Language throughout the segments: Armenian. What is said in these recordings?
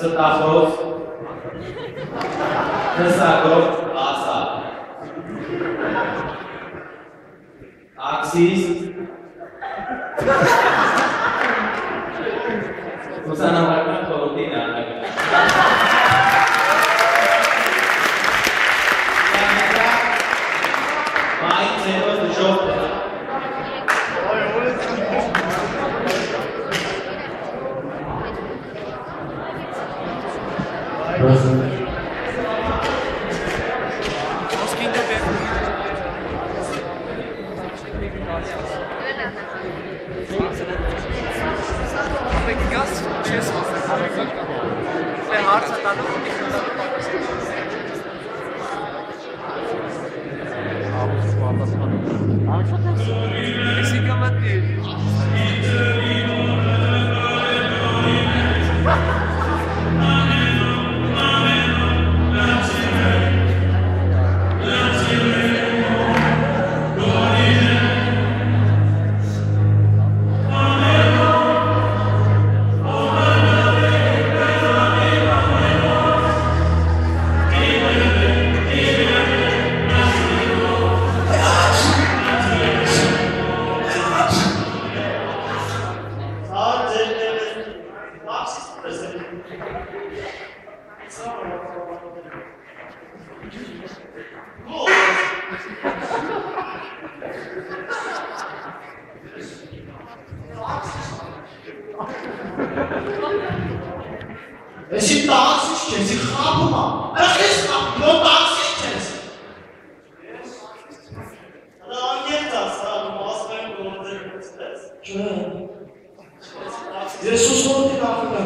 Ծտախով, նսակով, ասա, աքսիստ, ուսանավական խորոտի նահանգ։ Մայից հետո դժով Εσύ τάξεις και εσύ χάπωμα. Έχεις κάποιο τάξεις και εσύ. Αλλά αν γεύτασα, μας πρέπει να δείτε. Και... Ιησούς μόνο την άφηνα.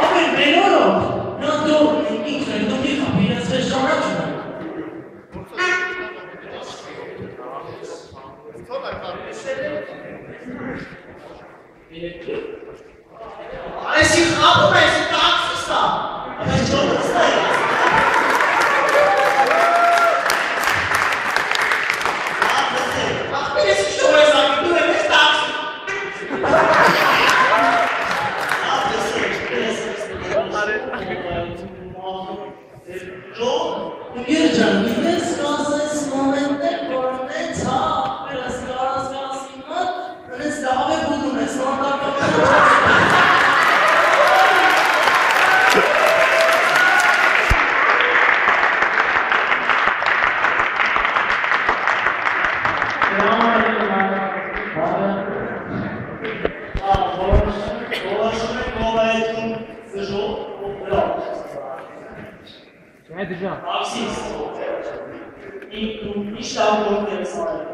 Άμε, μενόρο. Να το ինքն է դուք իրապես ճանաչում եք։ Εσύ χάπουμε, εσύ τάξιστα. Αμέσως ճանաչսτα է։ Ախպեր ես ինչ-որ ես ակի, դու ես տաքսի։ Երջան, գիտես կասես մոմենտեր, որնեց հա, պերս կարաս կասի մատ, նես լավ է բուդում ես, մանդակական։ Աքսիստ, ինչ լավ գործ ես արել։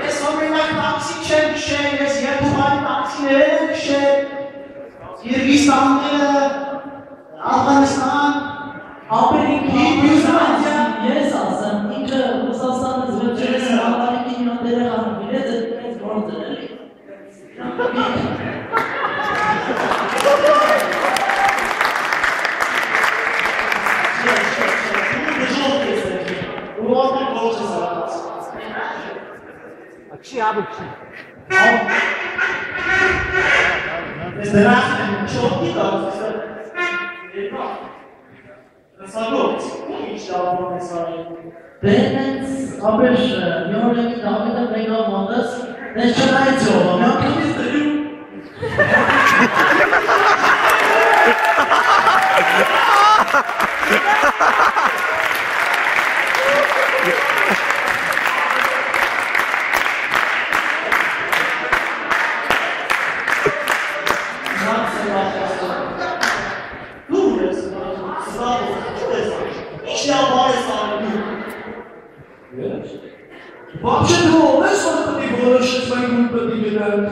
Ես օրինակ տաքսի չեմ քշել, ես երկուղանի տաքսիներ եմ քշել, Կիրգիզստանները, Աֆղանստան, Բյուզանդիա, ես ասեմ, ինքը Ռուսաստանից վերջերս հաղթանքի մի հատ երեխան իրեց այդ մեծ գործ էր էլի։ Akşi abi akşi. Mesela çok iyi davranışlar. Nasıl hiç davranışlar. Ben abeş yorulmuş davranışta beygamadas. Ne şahit oldum. Ya kim istedim? Вообще-то, знаешь, что это ты говоришь, что твои группы не видят?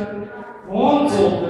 Он золото.